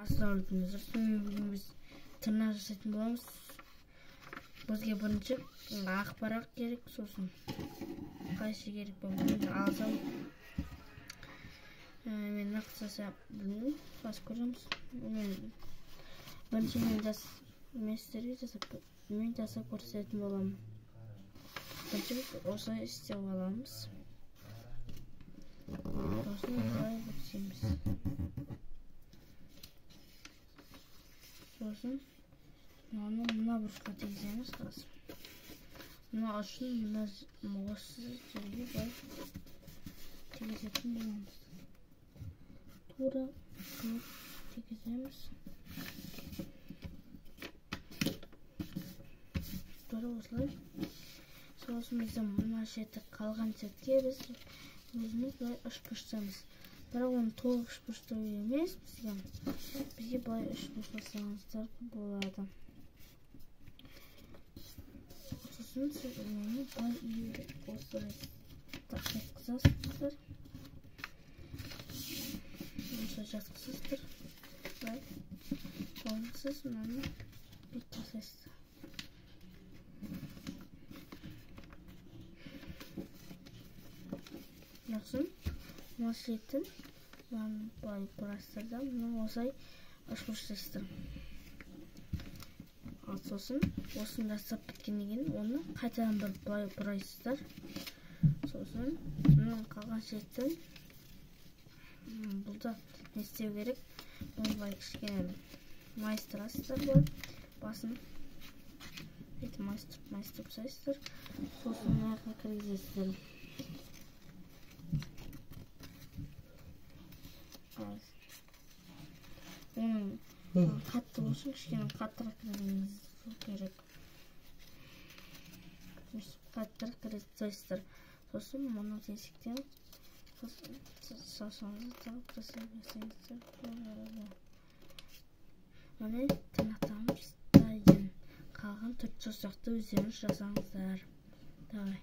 Ассалаумағалейкум. Бүгін біз тырнақ жасайтын боламыз. Бізге бірінші ақ парақ керек, сосын қайшы керек болғанын алсам. Мен нақты жасап білмеймін, басып көреміз. Бірінші мен жасап көрсететін боламын. Бірінші осылай істеп аламыз. Сосын осылай бүксеміз. Сосын мына бұрышқа тегіземіз қазір. Мына үшін осы жерге былай тегізетін боламыз. Тура қылып тегіземіз. Тура осылай. Сосын біздің мына жерде қалған жерге біз өзіміз былай үшбұрыштаймыз. Бірақ оны толық үшбұрыштау емес, бізге былай үшбұрыштасаңыздар болады. Сосын сіз оны былай осылай жатқызасыздар. Осылай жатқызасыздар. Былай. Сосын сіз мынаны бүйтіп жасайсыздар. Сосын мына шетін былай бұрастырда, мына осылай үшбұрыштайсыздар. Сосын осыны жасап біткеннен кейін оны қайтадан бір былай бұрайсыздар. Сосын мына қалған шетін бұлда не істеу керек? Оны былай кішкене майыстырасыздар былай. Басын майыстырып тастайсыздар. Сосын мына жаққа кіргізесіздер. Оның қатты болсын, кішкене қаттырақ кіргізуіңіз керек. Қаттырақ кіргізесіздер. Сосын мұны тесіктен саусағыңызды жасаңыздар. Міне тырнақтарымыз дайын. Қалған 4 саусақты өздеріңіз жасаңыздар. Давай.